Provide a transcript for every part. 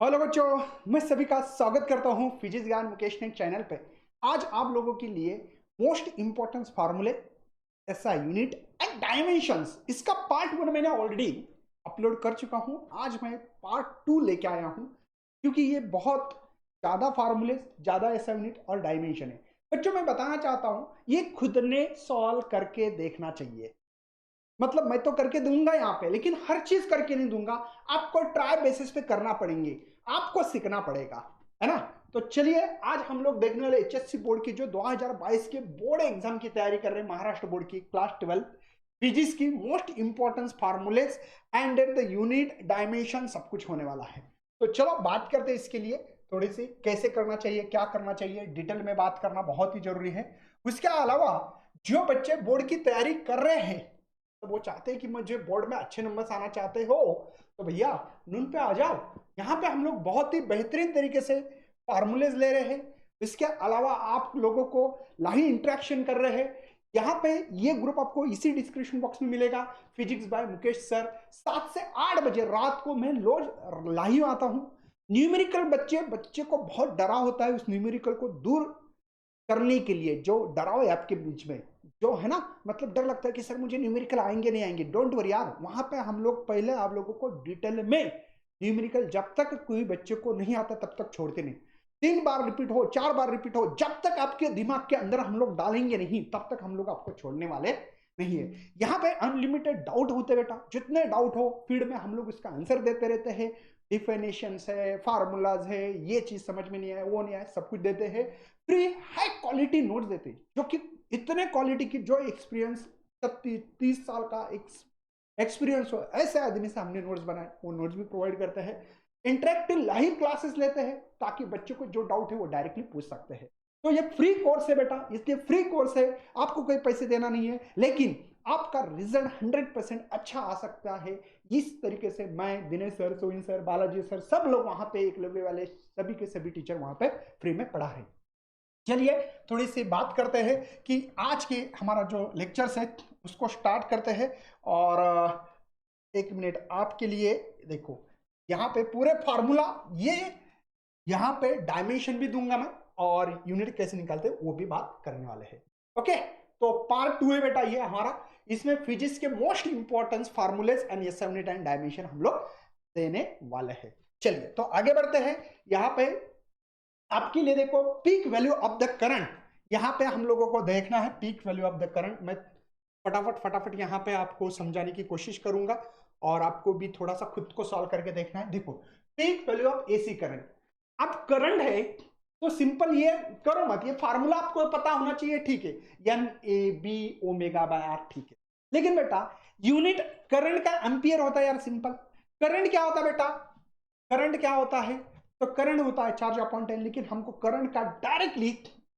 Hello बच्चों, मैं सभी का स्वागत करता हूं फिजिक्स ज्ञान मुकेश ने चैनल पे। आज आप लोगों के लिए मोस्ट इंपॉर्टेंट फार्मूले, एसआई यूनिट एंड डायमेंशंस, इसका पार्ट 1 मैंने ऑलरेडी अपलोड कर चुका हूं। आज मैं पार्ट 2 लेके आया हूं क्योंकि ये बहुत ज्यादा फार्मूले, ज्यादा एसआई यूनिट और डायमेंशन है। बच्चों, मैं बताना चाहता हूं ये खुद ने सॉल्व करके देखना चाहिए। मतलब मैं तो करके दूंगा यहाँ पे, लेकिन हर चीज करके नहीं दूंगा, आपको ट्राई बेसिस पे करना पड़ेंगे, आपको सीखना पड़ेगा, है ना। तो चलिए आज हम लोग देखने वाले एचएससी बोर्ड की जो 2022 के बोर्ड एग्जाम की तैयारी कर रहे हैं, महाराष्ट्र बोर्ड की क्लास 12 फिजिक्स की most important formulas and the unit dimension सब कुछ होने वाला है। तो चलो बात करते हैं इसके लिए थोड़ी सी, कैसे करना चाहिए, क्या करना चाहिए, डिटेल में बात करना बहुत ही जरूरी है। उसके अलावा जो बच्चे बोर्ड की तैयारी कर रहे हैं, तो वो चाहते हैं कि मुझे बोर्ड में अच्छे नंबर्स आना चाहते हो, तो भैया नून पे आ जाओ। यहाँ पे हम लोग बहुत ही बेहतरीन तरीके से फार्मूलेज ले रहे हैं। इसके अलावा आप लोगों को लाइव इंटरेक्शन कर रहे हैं। यहाँ पे ये ग्रुप आपको इसी डिस्क्रिप्शन बॉक्स में मिलेगा, फिजिक्स बाय मुकेश सर। 7 से 8 बजे रात को मैं रोज लाइव आता हूँ। न्यूमेरिकल बच्चे को बहुत डरा होता है, उस न्यूमेरिकल को दूर करने के लिए जो डराव है आपके बीच में, जो है ना, मतलब डर लगता है कि सर मुझे न्यूमेरिकल आएंगे नहीं आएंगे, डोंट वरी यार। वहां पे हम लोग पहले आप लोगों को डिटेल में न्यूमेरिकल, जब तक कोई बच्चे को नहीं आता तब तक छोड़ते नहीं। 3 बार रिपीट हो, 4 बार रिपीट हो, जब तक आपके दिमाग के अंदर हम लोग डालेंगे नहीं तब तक हम लोग आपको छोड़ने वाले नहीं है। यहाँ पे अनलिमिटेड डाउट होते बेटा, जितने डाउट हो फीड में हम लोग इसका आंसर देते रहते हैं। डिफिनेशन है, फार्मूलाज है, ये चीज समझ में नहीं आए, वो नहीं आए, सब कुछ देते हैं। फ्री हाई क्वालिटी नोट्स देते हैं, जो कि इतने क्वालिटी की, जो एक्सपीरियंस 30 साल का एक्सपीरियंस हो ऐसे आदमी से हमने नोट्स बनाए, वो नोट्स भी प्रोवाइड करते हैं। इंटरेक्टिव लाइव क्लासेस लेते हैं ताकि बच्चों को जो डाउट है वो डायरेक्टली पूछ सकते हैं। तो ये फ्री कोर्स है बेटा, इसलिए फ्री कोर्स है, आपको कोई पैसे देना नहीं है, लेकिन आपका रिजल्ट 100% अच्छा आ सकता है। इस तरीके से मैं, Dinesh sir, Soin sir, Balaji sir, सब लोग वहां पे एकलव्य वाले सभी के सभी टीचर वहां पे फ्री में पढ़ा रहे हैं। चलिए थोड़ी सी बात करते हैं कि आज के हमारा जो लेक्चर्स है उसको स्टार्ट करते हैं। और एक मिनट आपके लिए देखो, यहाँ पे पूरे फार्मूला, ये यहाँ पे डायमेंशन भी दूंगा मैं, और यूनिट कैसे निकालते हैं वो भी बात करने वाले हैं। ओके, तो पार्ट 2 है बेटा ये हमारा। इसमें फिजिक्स के most important formulas and SI unit and dimension हम लोग देने वाले हैं। चलिए तो आगे बढ़ते हैं। यहाँ पे आपके लिए देखो, peak value of the current, यहां पे हम लोगों को देखना है peak value of the current. मैं फटाफट फटाफट यहां पे आपको समझाने की कोशिश करूंगा और आपको भी थोड़ा सा खुद को सॉल्व करके देखना है। देखो, peak value of AC current. अब करंट है तो सिंपल ये करो मत, ये फार्मूला आपको पता होना चाहिए, ठीक है, N A B omega by R, ठीक है। लेकिन बेटा यूनिट करंट का एम्पियर होता है यार, सिंपल। करंट क्या होता है बेटा, करंट क्या होता है, तो करंट होता है चार्ज अपॉन टाइम, लेकिन हमको करंट का डायरेक्टली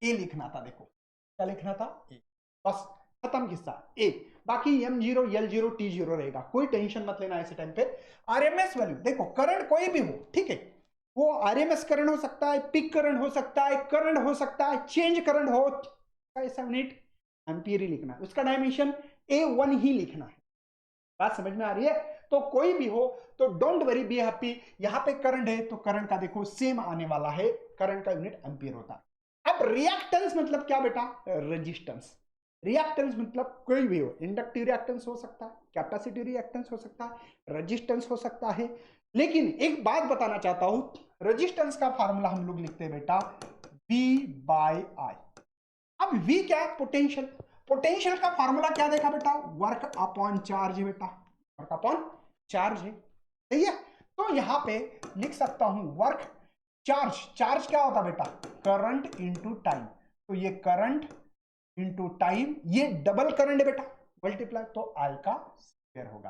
ए लिखना था। देखो क्या लिखना था, ए, बस खत्म किस्सा, ए। बाकी M zero L zero T zero रहेगा, कोई टेंशन मत लेना ऐसे टाइम पे। आरएमएस वैल्यू देखो, करंट कोई भी हो, ठीक है, वो आरएमएस करंट हो सकता है, पिक करंट हो सकता है, करंट हो सकता है, चेंज करंट हो, ऐसा यूनिट एम्पियर ही लिखना है, उसका डायमेंशन A1 ही लिखना है। बात समझ में आ रही है। तो कोई भी हो तो डोंट वरी, बी हैप्पी। यहां पे करंट है तो करंट का देखो सेम आने वाला है, करंट का यूनिट एम्पियर होता है। अब रिएक्टेंस मतलब क्या बेटा, रेजिस्टेंस। रिएक्टेंस मतलब कोई भी हो, इंडक्टिव रिएक्टेंस हो सकता है, कैपेसिटिव रिएक्टेंस हो सकता है, रेजिस्टेंस हो सकता है। लेकिन एक बात बताना चाहता हूं, रेजिस्टेंस का फार्मूला हम लोग लिखते हैं बेटा V बाय आई। अब V क्या है, पोटेंशियल। पोटेंशियल का फॉर्मूला क्या देखा बेटा, वर्क अपॉन चार्ज है बेटा, वर्क अपॉन चार्ज है, सही है। तो यहां पे लिख सकता हूं वर्क चार्ज, चार्ज क्या होता बेटा, करंट इंटू टाइम। तो ये करंट इंटू टाइम, ये डबल करंट है बेटा, मल्टीप्लाई, तो आई का स्क्वायर होगा।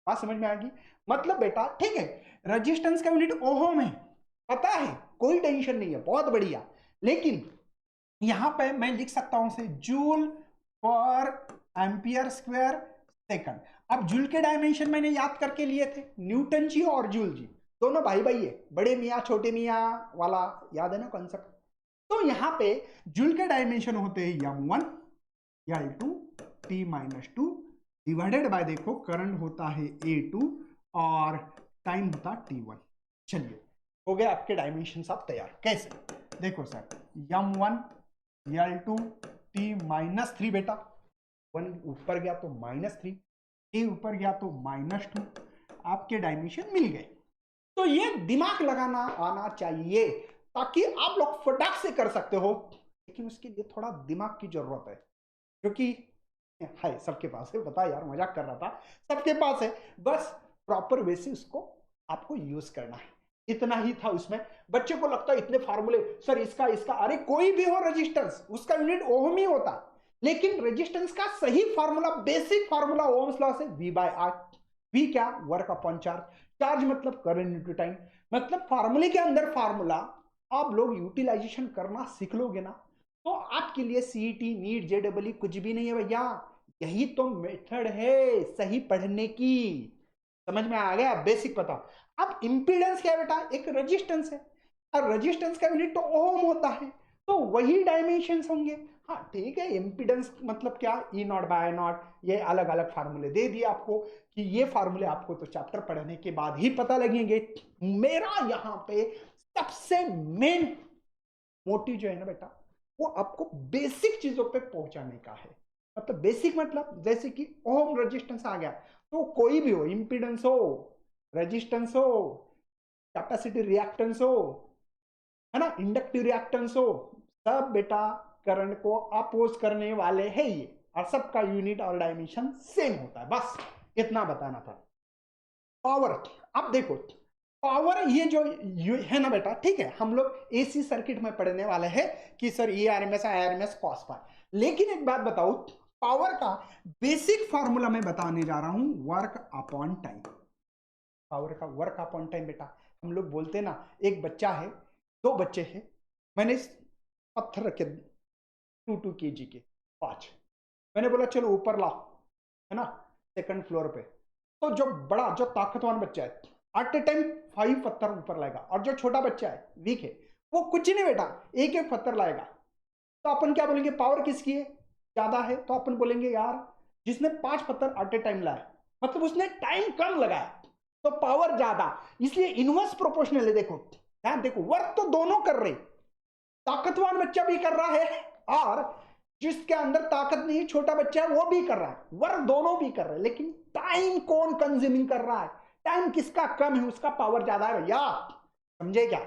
बात समझ में आएगी। मतलब बेटा ठीक है, रेजिस्टेंस का यूनिट ओहम है, पता है, कोई टेंशन नहीं है, बहुत बढ़िया। लेकिन यहां पे मैं लिख सकता हूं से जूल पर एम्पियर स्क्वायर सेकंड। अब जूल के डायमेंशन मैंने याद करके लिए थे, न्यूटन जी और जूल जी दोनों भाई भाई है, बड़े मियाँ छोटे मियाँ वाला, याद है ना कॉन्सेप्ट। तो यहां पे जूल के डायमेंशन होते हैं m1 L2 T-2 divided by, देखो करंट होता है A2 और टाइम होता T1। चलिए हो गए आपके डायमेंशन आप तैयार। कैसे? देखो सर, m1 l2 t-3 बेटा, 1 ऊपर गया तो -3, a ऊपर गया तो -2, आपके डायमेंशन मिल गए। तो ये दिमाग लगाना आना चाहिए ताकि आप लोग फटाक से कर सकते हो, लेकिन उसके लिए थोड़ा दिमाग की जरूरत है, क्योंकि है सबके पास है, बता यार मजाक कर रहा था, सबके पास है, बस प्रॉपर वे से उसको आपको यूज करना है। इतना ही था उसमें। बच्चे को लगता है इतने फार्मूले सर, इसका इसका, अरे कोई भी हो रेजिस्टेंस, उसका यूनिट ओम ही होता, लेकिन रेजिस्टेंस का सही formula, basic formula Ohm's law से V/R। V क्या? Work upon charge. चार्ज मतलब करंट इनटू टाइम। मतलब फार्मूले के अंदर फार्मूला आप लोग यूटिलाइजेशन करना सीख लोगे ना, तो आपके लिए सीईटी, नीट, जेडब्ल्यू कुछ भी नहीं है भैया। यही तो मेथड है सही पढ़ने की। समझ में आ गया? बेसिक पता। अब इंपीडेंस क्या है बेटा? एक रेजिस्टेंस है, और रेजिस्टेंस का यूनिट तो ओम होता है, तो वही डायमेंशंस होंगे। हाँ ठीक है, इंपीडेंस मतलब क्या? ई नॉट बाय नॉट, ये अलग अलग फार्मूले दे दिए आपको, कि ये फार्मूले आपको तो चैप्टर पढ़ने के बाद ही पता लगेंगे। मेरा यहाँ पे सबसे मेन मोटिव जो है ना बेटा, वो आपको बेसिक चीजों पे पहुंचाने का है। मतलब बेसिक मतलब जैसे कि ओम रेजिस्टेंस आ गया, तो कोई भी हो, इंपीडेंस हो, रेजिस्टेंस हो, कैपेसिटी रिएक्टेंस हो, है ना, इंडक्टिव रिएक्टेंस हो, सब बेटा करंट को अपोज करने वाले है ये, और सबका यूनिट और डायमेंशन सेम होता है। बस इतना बताना था। पावर, अब देखो पावर ये जो है ना बेटा, ठीक है, हम लोग एसी सर्किट में पढ़ने वाले हैं कि सर ये आरएमएस आरएमएस कॉस पावर। लेकिन एक बात बताओ, पावर का बेसिक फॉर्मूला मैं बताने जा रहा हूं, वर्क अपॉन टाइम। पावर का वर्क अपॉन टाइम बेटा, हम लोग बोलते हैं ना, एक बच्चा है, दो बच्चे हैं, मैंने पत्थर रखे 2 2 kg के 5, मैंने बोला चलो ऊपर लाओ, है ना, सेकंड फ्लोर पे। तो जो बड़ा, जो ताकतवान बच्चा है, एट ए टाइम 5 पत्थर ऊपर लाएगा, और जो छोटा बच्चा है, वीक है, वो कुछ नहीं बेटा, एक एक पत्थर लाएगा। तो अपन क्या बोलेंगे? पावर किसकी है ज्यादा है? तो अपन बोलेंगे यार जिसने 5 पत्थर एट ए टाइम लाए, मतलब उसने टाइम कम लगाया, तो पावर ज्यादा। इसलिए इनवर्स प्रोपोर्शनल है। देखो ध्यान, देखो वर्क तो दोनों कर रहे, ताकतवान बच्चा भी कर रहा है, और जिसके अंदर ताकत नहीं, छोटा बच्चा है, वो भी कर रहा है, वर्क दोनों भी कर रहे हैं, लेकिन टाइम कौन कंज्यूमिंग कर रहा है? टाइम किसका कम है, उसका पावर ज्यादा है भैया। समझे क्या?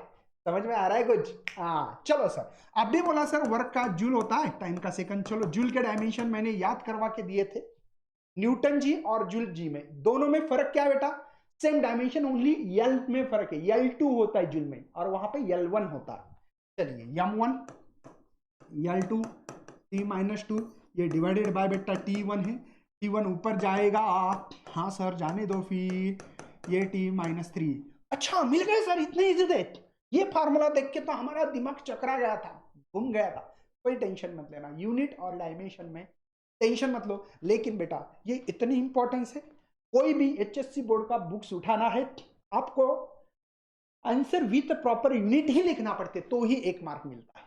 समझ में आ रहा है कुछ? हाँ चलो सर, अब भी बोला सर वर्क का जूल होता है, टाइम का सेकंड। चलो जूल के डायमेंशन मैंने याद करवा के दिए थे, न्यूटन जी और जूल जी में, दोनों में फर्क क्या है बेटा? सेम डायमेंशन, ओनली यल में फर्क है, L2 होता है जूल में, और वहां पे L1 होता है। चलिए m1 L2 t-2, ये डिवाइडेड बाय बेटा T1 है, T1 ऊपर जाएगा, हाँ सर जाने दो, फिर ये t-3। अच्छा मिल गए सर, इतने इजी थे। ये फार्मूला देख के तो हमारा दिमाग चकरा गया था, घूम गया था। कोई टेंशन मत लेना, यूनिट और डायमेंशन में टेंशन मत लो। लेकिन बेटा ये इतनी इंपॉर्टेंस है, कोई भी HSC बोर्ड का बुक्स उठाना है, आपको आंसर विथ प्रॉपर यूनिट ही लिखना पड़ते, तो ही 1 मार्क मिलता है।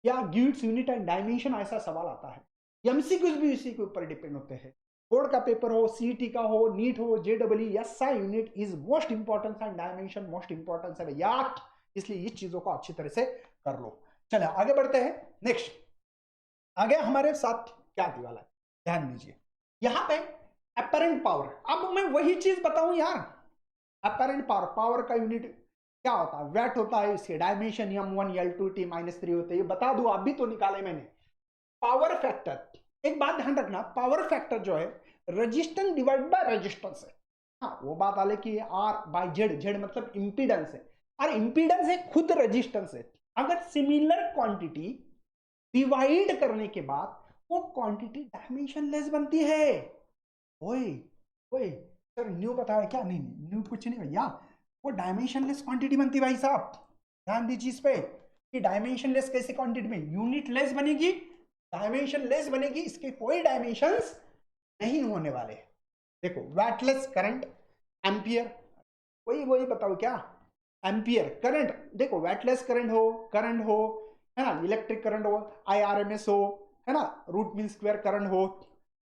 या गिव्स यूनिट एंड डायमेंशन ऐसा सवाल आता है, एमसीक्यूज भी इसी के ऊपर डिपेंड होते हैं। बोर्ड का पेपर हो, सीईटी का हो, नीट हो, JW, SI unit is most important and dimension most important है यार। इसलिए इस चीजों को अच्छी तरह से कर लो। चलो आगे बढ़ते हैं। नेक्स्ट आगे हमारे साथ क्या दी वाला है, ध्यान दीजिए यहां पे अपरेंट पावर। अब मैं वही चीज बताऊं यार, अपरेंट पावर, पावर का यूनिट क्या होता है? वैट होता है, इसके डायमेंशन m1 L2 t-3 होते हैं, ये बता दूं, आप भी तो निकाले मैंने। पावर फैक्टर, एक बात ध्यान रखना, पावर फैक्टर जो है रेजिस्टेंस डिवाइड बाय रेजिस्टेंस है। हाँ वो बात आले कि R बाय जेड, जेड मतलब इंपीडेंस है, और इंपीडेंस है खुद रेजिस्टेंस है। अगर सिमिलर क्वांटिटी डिवाइड करने के बाद वो क्वांटिटी डायमेंशन लेस बनती है। ओए ओए सर न्यू बताया क्या? नहीं न्यू कुछ नहीं भैया, वो डायमेंशनलेस क्वांटिटी बनती भाई साहब। ध्यान दीजिए इस पे कि डायमेंशनलेस कैसे क्वांटिटी में यूनिट लेस बनेगी, डायमेंशन लेस बनेगी, इसके कोई डायमेंशंस नहीं होने वाले। देखो वैटलेस करंट, एम्पियर, वही वही बताओ क्या? Ampere current. देखो वैटलेस करंट हो, है ना, इलेक्ट्रिक करंट हो, IRMS हो, है ना, रूट मीन स्क्वायर करंट हो,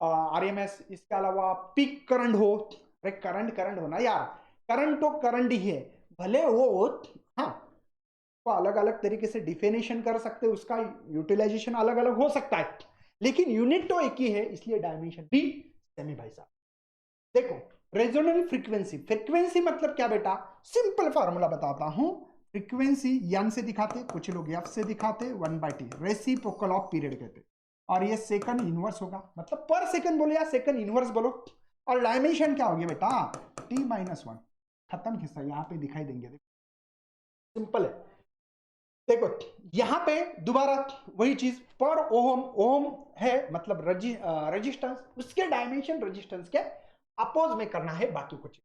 RMS, इसके अलावा पीक करंट हो। अरे करंट करंट हो ना यार, करंट तो करंट ही है, भले वो, हाँ, तो अलग अलग तरीके से डिफिनेशन कर सकते हैं, उसका यूटिलाइजेशन अलग अलग हो सकता है, लेकिन यूनिट तो एक ही है, इसलिए डायमेंशन भी सेम है भाई साहब। देखो रेजोनेंट फ्रीक्वेंसी, फ्रीक्वेंसी मतलब क्या बेटा, सिंपल फार्मूला बताता हूं। फ्रीक्वेंसी यन से दिखाते, कुछ लोग एफ से दिखाते, 1/t रेसिप्रोकल ऑफ पीरियड कहते, और ये सेकंड इनवर्स होगा, मतलब पर सेकंड बोलो या सेकंड इनवर्स बोलो। और डायमेंशन क्या हो गया बेटा, t-1। खत्म किस्सा, यहाँ पे दिखाई देंगे, देखो सिंपल है। देखो यहां पे दोबारा वही चीज, पर ओम, ओम है मतलब रेजिस्टेंस, उसके डायमेंशन रेजिस्टेंस के अपोज में करना है, बाकी कुछ।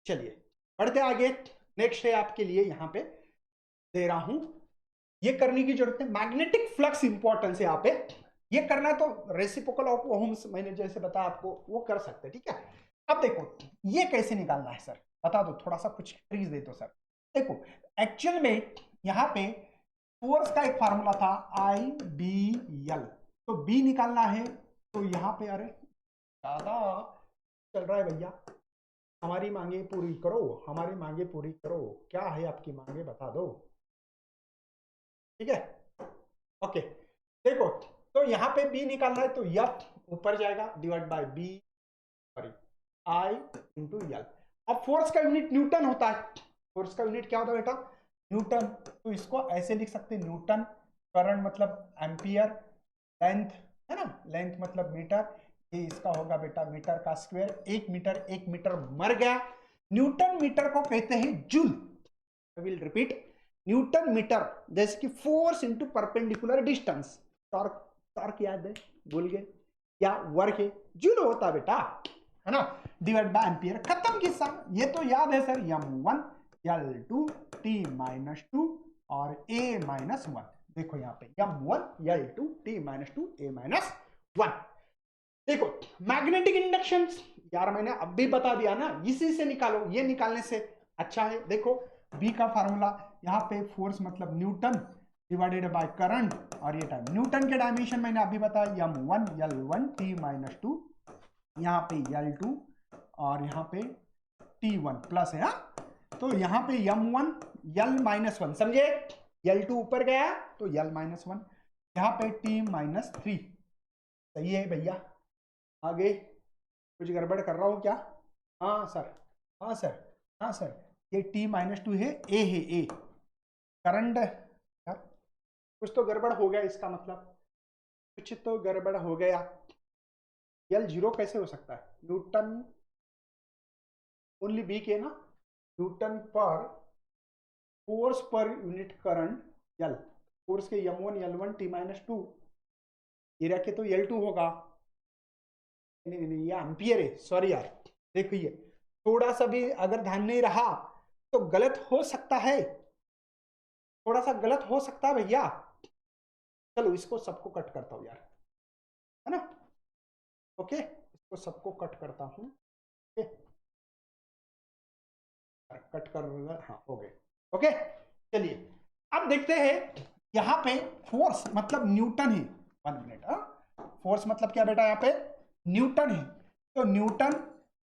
चलिए बढ़ते आगे, नेक्स्ट है आपके लिए यहां पे दे रहा हूं, ये करने की जरूरत है, मैग्नेटिक फ्लक्स इंपॉर्टेंस है यहाँ पे, ये करना है तो रेसिप्रोकल ऑफ ओम्स मैंने जैसे बताया आपको वो कर सकते हैं, ठीक है। अब देखो ये कैसे निकालना है सर, बता दो, थोड़ा सा कुछ ट्रिक्स दे दो सर। देखो एक्चुअल में यहाँ पे फोर्स का एक फार्मूला था IBL, तो बी निकालना है, तो यहाँ पे अरे ज्यादा चल रहा है भैया, हमारी मांगे पूरी करो, हमारी मांगे पूरी करो, क्या है आपकी मांगे बता दो, ठीक है। ओके देखो, तो यहाँ पे बी निकालना है, तो एफ ऊपर जाएगा divide by B, sorry I into L. अब फोर्स का यूनिट न्यूटन होता है, फोर्स का यूनिट क्या होता है बेटा, न्यूटन, तो इसको ऐसे लिख सकते हैं न्यूटन, करंट मतलब एम्पियर, लेंथ है ना, लेंथ मतलब मीटर, ये इसका होगा बेटा मीटर का स्क्वायर, एक मीटर मर गया, न्यूटन मीटर को कहते हैं joule. I will repeat, newton metre जैसे कि force into perpendicular distance, torque, torque याद है, भूल गए, या वर्क है, जूल होता है बेटा, है ना, डिवाइड बाय एम्पियर, खत्म किस्सा। ये तो याद है सर, m1 L2 t-2 और a-1, देखो यहाँ पे m1 L2 t-2 a-1। देखो मैग्नेटिक इंडक्शन, यार मैंने अब भी बता दिया ना, इसी से निकालो, ये निकालने से अच्छा है। देखो बी का फार्मूला, यहाँ पे फोर्स मतलब न्यूटन डिवाइडेड बाय करंट, और ये टाइम, न्यूटन के डायमेंशन मैंने अभी बताया, m1 L1 t-2, यहाँ पे L2 और यहाँ पे T1 प्लस है, हाँ, तो यहाँ पे m1 L-1 समझे, L2 ऊपर गया तो L-1, यहाँ पे T-3, सही है भैया। आगे कुछ गड़बड़ कर रहा हूं क्या, हाँ सर, हाँ सर, हाँ सर, ये T-2 है, ए है, ए करंट, यार कुछ तो गड़बड़ हो गया, इसका मतलब कुछ तो गड़बड़ हो गया, L0 कैसे हो सकता है, न्यूटन ओनली बी के ना, न्यूटन पर force per unit current L, force के m1 L1 t-2, एरिया के तो L2 होगा, नहीं ये एम्पियर है, सॉरी यार, देखिए थोड़ा सा भी अगर ध्यान नहीं रहा तो गलत हो सकता है, थोड़ा सा गलत हो सकता है भैया। चलो इसको सबको कट करता हूं यार, है ना, ओके, इसको सबको कट करता हूं, ओके, कट कर, हाँ हो गए, ओके। चलिए अब देखते हैं, यहाँ पे फोर्स मतलब न्यूटन है, 1 मिनट, फोर्स मतलब क्या बेटा, यहाँ पे न्यूटन है, तो न्यूटन,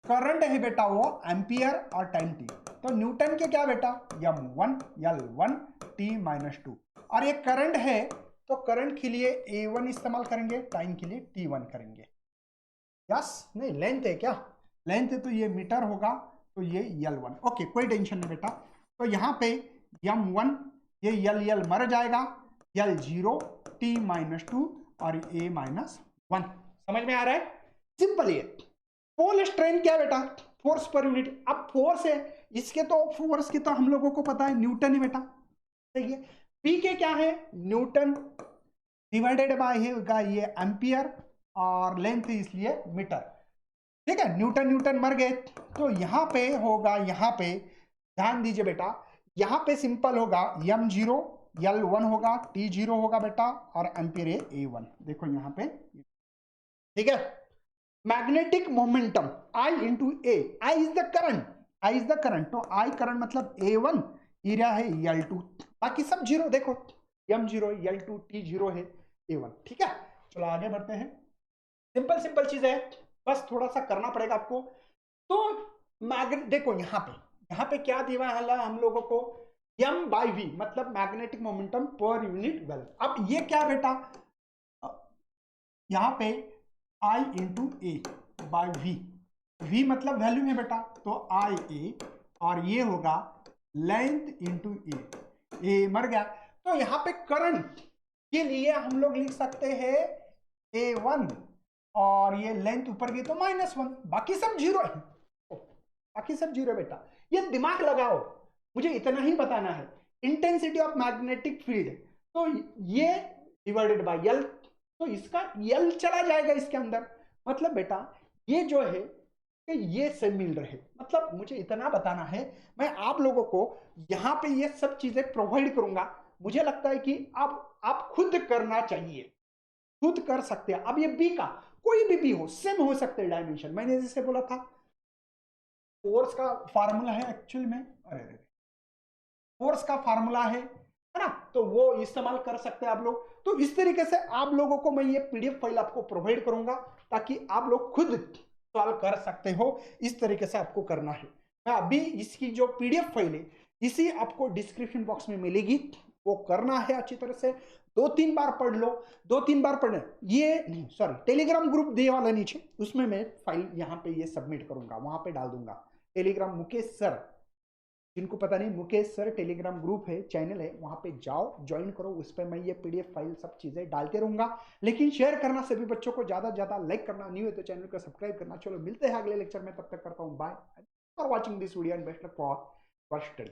करंट है बेटा वो एम्पियर और टाइम टी, तो न्यूटन के क्या बेटा m1 L1 t-2, और ये करंट है, तो करंट के लिए A1 इस्तेमाल करेंगे, टाइम के लिए T1 करेंगे, यस, नहीं लेंथ है क्या, लेंथ है तो ये मीटर होगा, तो ये L1, ओके कोई टेंशन नहीं बेटा। तो यहाँ पे m1, ये L मर जाएगा, L0 t-2 और a-1, समझ में आ रहा है, सिंपल ये। पोल स्ट्रेन क्या बेटा, फोर्स पर यूनिट, अब फोर्स है, इसके तो फोर्स की तो हम लोगों को पता है न्यूटन ही बेटा, सही है। पी के क्या है, न्यूटन डिवाइडेड बाय है ये एम्पियर, और लेंथ इसलिए मीटर, ठीक है, न्यूटन न्यूटन मर गए, तो यहां पे होगा, यहां पे ध्यान दीजिए बेटा, यहां पे सिंपल होगा m0 L1 होगा, t0 होगा बेटा, और एम्पियर a1, देखो यहां पे, ठीक है। Magnetic momentum I into A, I is the current, I is the current, तो I करंट मतलब A1, एरिया है L2, बाकी सब जीरो, देखो m0 L2 t0 है A1, ठीक है। चलो आगे बढ़ते हैं, सिंपल सिंपल चीज है, बस थोड़ा सा करना पड़ेगा आपको। तो मैग्नेट देखो यहाँ पे यहाँ पे क्या दिया है हम लोगों को, m/v मतलब मैग्नेटिक मोमेंटम पर यूनिट वेलोसिटी। अब ये क्या बेटा, यहाँ पे I into A by V, v मतलब वैल्यू है बेटा, तो आई ए, और ये होगा लेंथ इंटू ए मर गया। तो यहाँ पे करंट के लिए हम लोग लिख सकते हैं A1, और ये लेंथ ऊपर गई तो -1, बाकी सब जीरो है, बाकी सब जीरो बेटा। ये दिमाग लगाओ, मुझे इतना ही बताना है, इंटेंसिटी ऑफ मैग्नेटिक फील्ड, तो ये डिवाइडेड बाय एल, तो इसका एल चला जाएगा इसके अंदर, मतलब बेटा ये जो है कि ये से मिल रहे, मतलब मुझे इतना बताना है, मैं आप लोगों को यहाँ पे ये सब चीजें प्रोवाइड करूंगा। मुझे लगता है कि आप खुद करना चाहिए, खुद कर सकते हैं। अब ये बी का कोई भी हो, सेम हो सकते हैं डायमेंशन। मैंने जैसे बोला था फोर्स का फार्मूला है एक्चुअल में, अरे फोर्स का फार्मूला है ना, तो वो इस्तेमाल कर सकते हैं आप लोग। तो इस तरीके से आप लोगों को मैं ये पीडीएफ फाइल आपको प्रोवाइड करूंगा, ताकि आप लोग खुद सॉल्व कर सकते हो। इस तरीके से आपको करना है। मैं अभी इसकी जो पीडीएफ फाइल है इसी आपको डिस्क्रिप्शन बॉक्स में मिलेगी, वो करना है अच्छी तरह से, 2-3 बार पढ़ लो, 2-3 बार पढ़ना। ये नहीं, सॉरी, टेलीग्राम ग्रुप दिया वाला नीचे, उसमें मैं फाइल यहाँ पे ये सबमिट करूंगा, वहां पे डाल दूंगा। टेलीग्राम मुकेश सर, जिनको पता नहीं मुकेश सर टेलीग्राम ग्रुप है, चैनल है, वहां पे जाओ ज्वाइन करो, उस पर मैं ये पीडीएफ फाइल सब चीजें डालते रहूंगा। लेकिन शेयर करना, सभी बच्चों को ज्यादा से ज्यादा लाइक करना, न्यू है तो चैनल को सब्सक्राइब करना। चलो मिलते हैं अगले लेक्चर में, तब तक करता हूँ bye for watching this video and best luck for study.